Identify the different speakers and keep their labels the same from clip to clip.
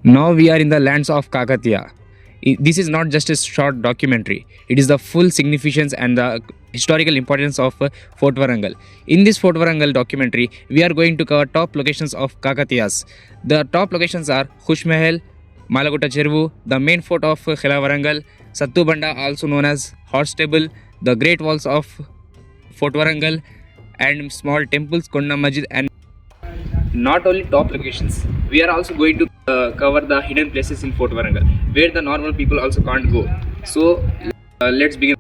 Speaker 1: Now we are in the lands of Kakatiya. This is not just a short documentary, it is the full significance and the historical importance of Fort Warangal. In this Fort Warangal documentary, we are going to cover top locations of Kakatiyas. The top locations are Khush Mahal, Malagutta Cheruvu, the main fort of Khela Warangal, Sattu Banda, also known as Horse Stable, the Great Walls of Fort Warangal, and small temples, Konna Majid, and not only top locations, we are also going to cover the hidden places in Fort Warangal where the normal people also can't go. So let's begin.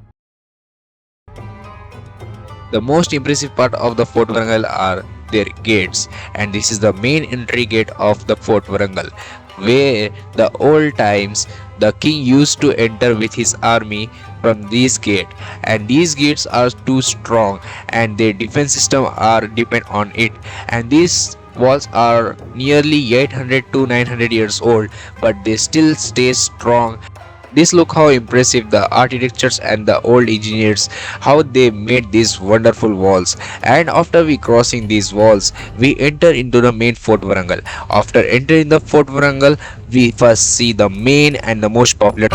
Speaker 2: The most impressive part of the Fort Warangal are their gates, and this is the main entry gate of the Fort Warangal, where the old times the king used to enter with his army from this gate, and these gates are too strong and their defense system are depend on it, and these walls are nearly 800 to 900 years old, but they still stay strong. This look how impressive the architectures and the old engineers how they made these wonderful walls. And after we crossing these walls, we enter into the main Fort Warangal. After entering the Fort Warangal, we first see the main and the most popular.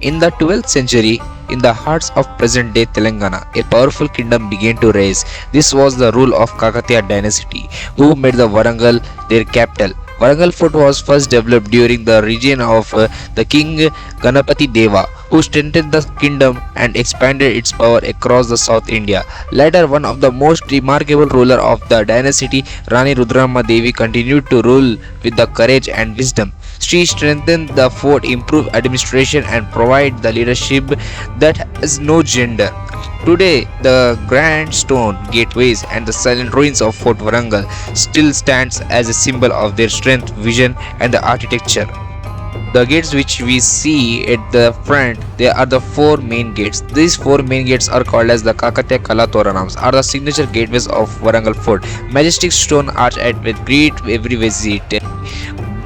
Speaker 2: In the 12th century, in the hearts of present-day Telangana, a powerful kingdom began to rise. This was the rule of Kakatiya dynasty, who made the Warangal their capital. Warangal fort was first developed during the reign of the king Ganapati Deva, who strengthened the kingdom and expanded its power across the South India. Later, one of the most remarkable ruler of the dynasty, Rani Rudramma Devi, continued to rule with the courage and wisdom. She strengthened the fort, improved administration, and provide the leadership that has no gender. Today, the grand stone gateways and the silent ruins of Fort Warangal still stands as a symbol of their strength, vision, and the architecture. The gates which we see at the front, they are the four main gates. These four main gates are called as the Kakatiya Kala Toranams, are the signature gateways of Warangal Fort. Majestic stone arch at with great every visitor.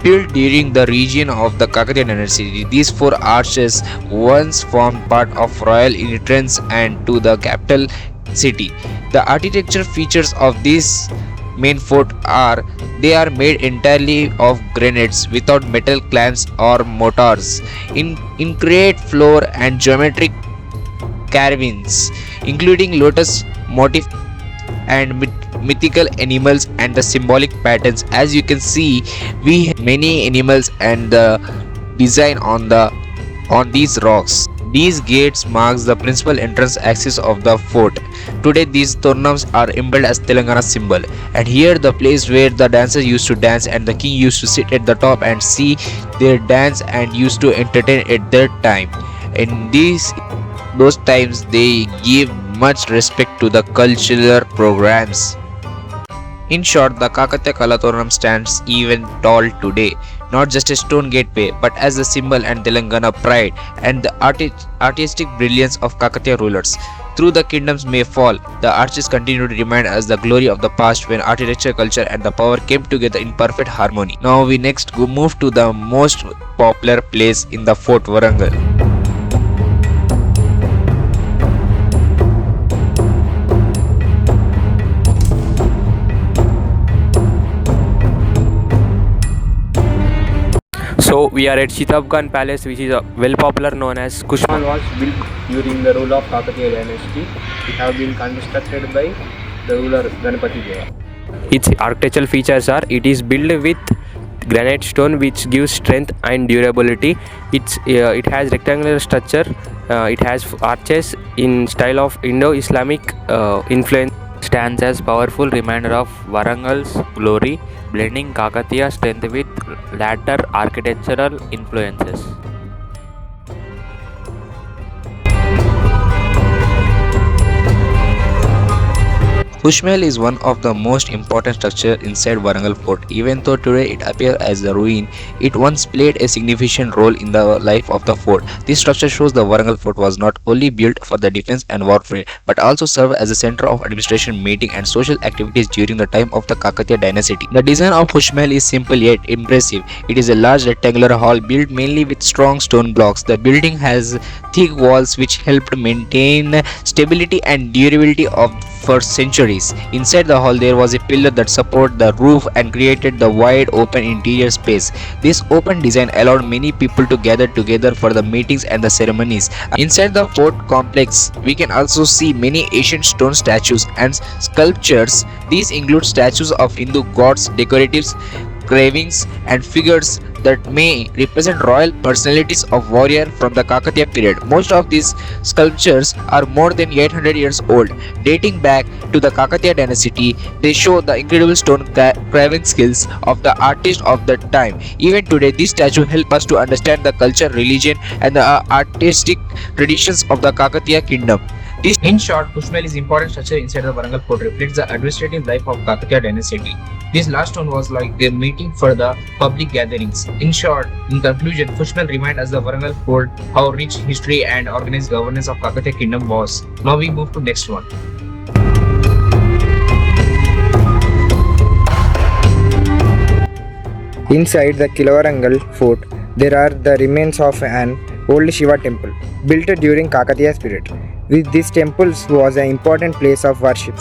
Speaker 2: Built during the region of the Kakatiya dynasty, these four arches once formed part of royal entrance and to the capital city. The architecture features of this main fort are they are made entirely of granites without metal clamps or mortars. In great floor and geometric carvings, including lotus motif and mythical animals and the symbolic patterns. As you can see, we have many animals and the design on these rocks. These gates marks the principal entrance axis of the fort. Today these tornams are emblazoned as Telangana symbol, and here the place where the dancers used to dance and the king used to sit at the top and see their dance and used to entertain at their time. In those times they give much respect to the cultural programs. In short, the Kakatiya Kalatoranam stands even tall today, not just a stone gateway, but as a symbol and Telangana pride and the artistic brilliance of Kakatiya rulers. Through the kingdoms may fall, the arches continue to remind us the glory of the past when architecture, culture, and the power came together in perfect harmony. Now we next move to the most popular place in the Fort Warangal.
Speaker 3: So we are at Shitabgan Palace, which is well popular known as Kushman.
Speaker 1: Was built during the rule of Kakatiya dynasty. It have been constructed by the ruler Ganapati Deva.
Speaker 3: Its architectural features are it is built with granite stone which gives strength and durability. It has rectangular structure. It has arches in style of Indo-Islamic influence. Stands as powerful reminder of Warangal's glory, blending Kakatiya strength with later architectural influences.
Speaker 2: Kushmehal is one of the most important structures inside Warangal fort. Even though today it appears as a ruin, it once played a significant role in the life of the fort. This structure shows the Warangal fort was not only built for the defense and warfare, but also served as a center of administration, meeting and social activities during the time of the Kakatiya dynasty. The design of Kushmehal is simple yet impressive. It is a large rectangular hall built mainly with strong stone blocks. The building has thick walls which helped maintain stability and durability of for centuries. Inside the hall there was a pillar that supported the roof and created the wide open interior space. This open design allowed many people to gather together for the meetings and the ceremonies. Inside the fort complex, we can also see many ancient stone statues and sculptures. These include statues of Hindu gods, decoratives, carvings, and figures that may represent royal personalities of warrior from the Kakatiya period. Most of these sculptures are more than 800 years old, dating back to the Kakatiya dynasty. They show the incredible stone carving skills of the artists of that time. Even today, these statues help us to understand the culture, religion, and the artistic traditions of the Kakatiya kingdom.
Speaker 1: In short, Kushmehal is important structure inside the Warangal fort reflects the administrative life of Kakatiya dynasty. This last one was like a meeting for the public gatherings. In short, in conclusion, Kushmehal reminds us the Warangal fort how rich history and organized governance of Kakatiya kingdom was. Now we move to next one.
Speaker 4: Inside the Kilawarangal fort, there are the remains of an old Shiva temple built during Kakatiya's period. This temple was an important place of worship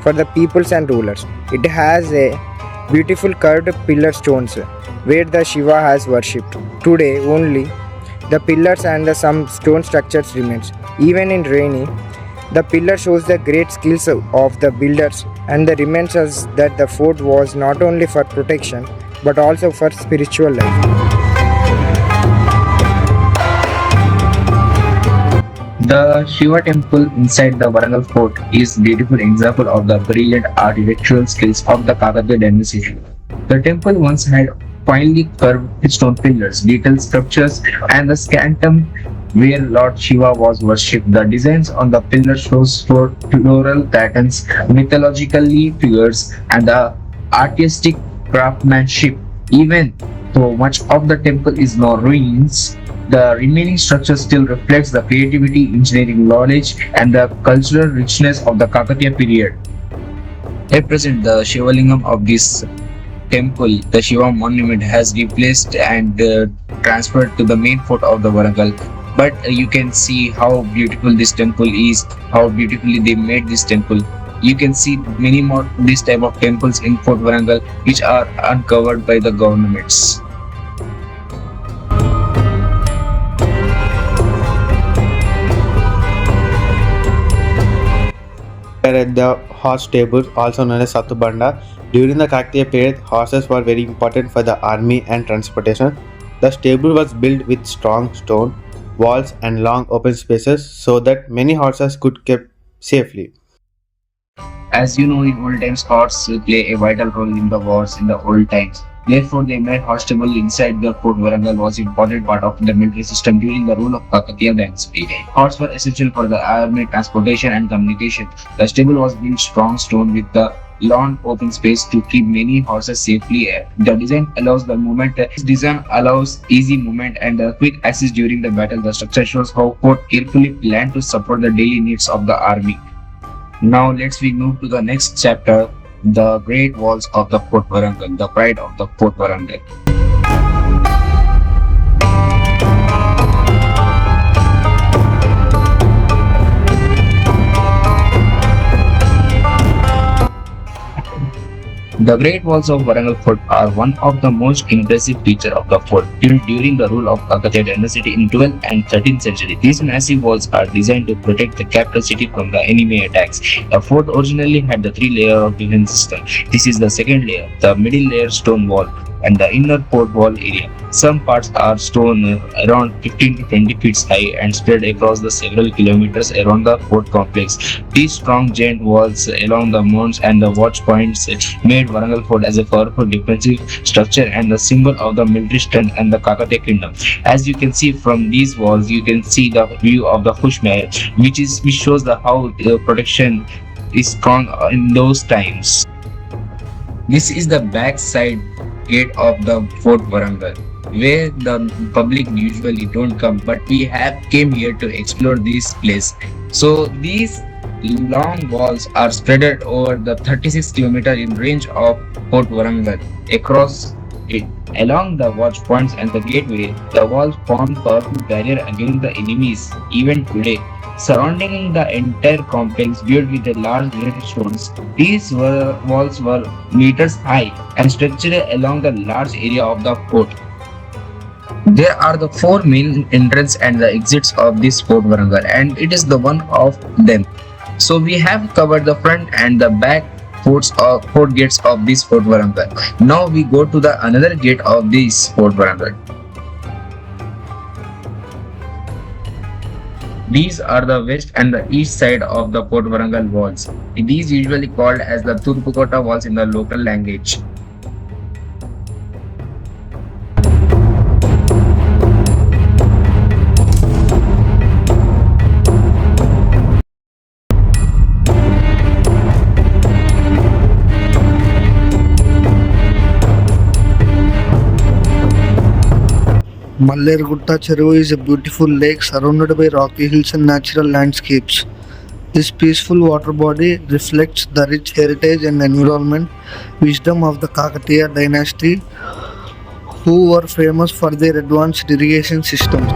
Speaker 4: for the peoples and rulers. It has a beautiful curved pillar stones where the Shiva has worshipped. Today, only the pillars and some stone structures remains. Even in rainy, the pillar shows the great skills of the builders and the reminds us that the fort was not only for protection but also for spiritual life.
Speaker 1: The Shiva temple inside the Warangal fort is a beautiful example of the brilliant architectural skills of the Kakatiya dynasty. The temple once had finely carved stone pillars, detailed sculptures, and the scantum where Lord Shiva was worshipped. The designs on the pillars shows floral patterns, mythologically figures, and the artistic craftsmanship. Even though much of the temple is now ruins, the remaining structure still reflects the creativity, engineering knowledge, and the cultural richness of the Kakatiya period. At present, the Shivalingam of this temple, the Shiva monument, has replaced and transferred to the main fort of the Warangal. But you can see how beautiful this temple is, how beautifully they made this temple. You can see many more this type of temples in Fort Warangal which are uncovered by the governments.
Speaker 5: At the horse stable, also known as Satubanda. During the Kakatiya period, horses were very important for the army and transportation. The stable was built with strong stone walls and long open spaces so that many horses could kept safely.
Speaker 1: As you know, in old times, horses play a vital role in the wars in the old times. Therefore, the made horse stable inside the Fort Warangal was an important part of the military system during the rule of Kakatiya dynasty. Horses were essential for the army transportation and communication. The stable was built strong stone with the long open space to keep many horses safely. The design allows the movement. This design allows easy movement and quick access during the battle. The structure shows how Fort carefully planned to support the daily needs of the army. Now let's we move to the next chapter, the Great Walls of the Fort Warangal, the pride of the Fort Warangal. The Great Walls of Warangal Fort are one of the most impressive features of the fort built during the rule of Kakatiya dynasty in 12th and 13th century. These massive walls are designed to protect the capital city from the enemy attacks. The fort originally had the three-layer of defense system. This is the second layer, the middle layer stone wall, and the inner fort wall area. Some parts are stone around 15 to 20 feet high and spread across the several kilometers around the fort complex. These strong giant walls along the mounds and the watch points made Warangal Fort as a powerful defensive structure and the symbol of the military strength and the Kakatiya kingdom. As you can see from these walls, you can see the view of the Kushmehal, which shows the how protection
Speaker 2: is strong in those times. This is the back side gate of the Fort Warangal, where the public usually don't come, but we have came here to explore this place. So these long walls are spread over the 36-kilometer in range of Fort Warangal. Across it, along the watch points and the gateway, the walls form powerful barrier against the enemies even today. Surrounding the entire complex built with a large granite stones, walls were meters high and stretched along the large area of the fort. There are the four main entrance and the exits of this Fort Warangal, and it is the one of them. So we have covered the front and the back fort gates of this Fort Warangal. Now we go to the another gate of this Fort Warangal. These are the west and the east side of the Fort Warangal walls. It is usually called as the Turpukota walls in the local language.
Speaker 6: Mallergutta Cheruvu is a beautiful lake surrounded by rocky hills and natural landscapes. This peaceful water body reflects the rich heritage and environment wisdom of the Kakatiya dynasty, who were famous for their advanced irrigation systems.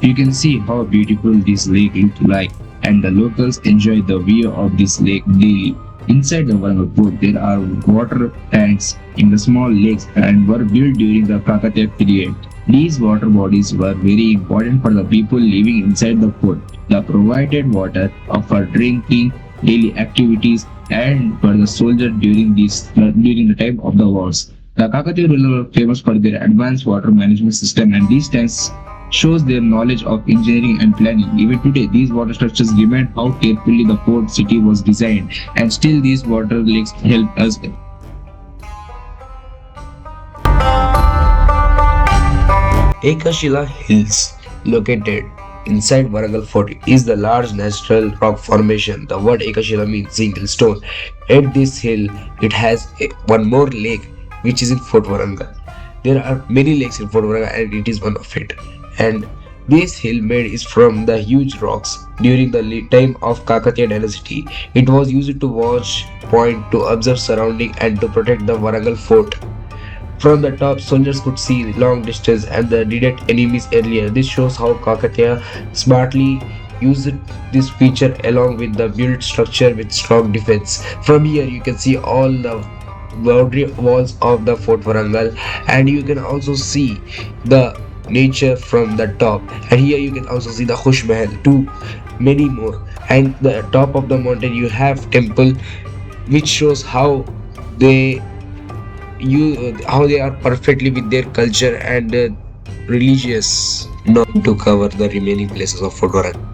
Speaker 2: You can see how beautiful this lake is like, and the locals enjoy the view of this lake daily. Inside the Warangal Fort, there are water tanks in the small lakes and were built during the Kakatiya period. These water bodies were very important for the people living inside the fort. They provided water for drinking, daily activities, and for the soldiers during the time of the wars. The Kakatiya rulers were famous for their advanced water management system, and these tanks shows their knowledge of engineering and planning. Even today, these water structures remind how carefully the port city was designed, and still these water lakes help us. Ekashila Hills, located inside Warangal Fort, is the large natural rock formation. The word Ekashila means single stone. At this hill, it has one more lake, which is in Fort Warangal. There are many lakes in Fort Warangal, and it is one of it. And this hill made is from the huge rocks during the time of Kakatiya dynasty. It was used to watch point, to observe surrounding, and to protect the Warangal fort. From the top, soldiers could see long distance and the detect enemies earlier. This shows how Kakatiya smartly used this feature along with the built structure with strong defense. From here, you can see all the boundary walls of the Fort Warangal, and you can also see the nature from the top. And here you can also see the Khush Mahal, too many more. And the top of the mountain you have temple, which shows how they are perfectly with their culture and religious. Not to cover the remaining places of Fort Warangal.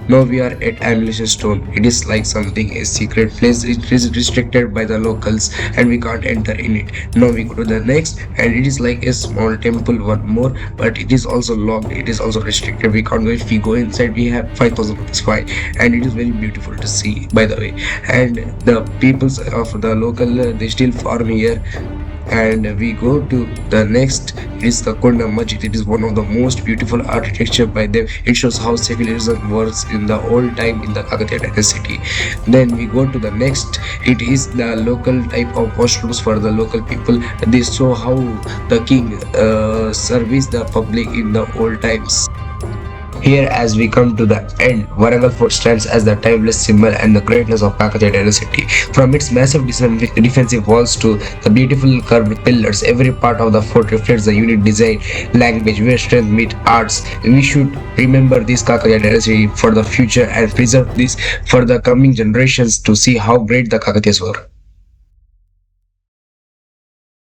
Speaker 2: Now we are at Ammunition Stone. It is like something a secret place. It is restricted by the locals and we can't enter in it. Now we go to the next, and it is like a small temple, one more, but it is also locked. It is also restricted. We can't go. If we go inside, we have 5,000 rupees fine, and it is very beautiful to see, by the way. And the peoples of the local they still farm here. And we go to the next, it is the Konda Masjid. It is one of the most beautiful architecture by them. It shows how secularism works in the old time in the Kakatiya dynasty. Then we go to the next, it is the local type of washrooms for the local people. They show how the king serviced the public in the old times. Here, as we come to the end, Warangal Fort stands as the timeless symbol and the greatness of Kakatiya dynasty. From its massive defensive walls to the beautiful curved pillars, every part of the fort reflects the unique design, language, where strength meets arts. We should remember this Kakatiya dynasty for the future and preserve this for the coming generations to see how great the Kakatiyas were.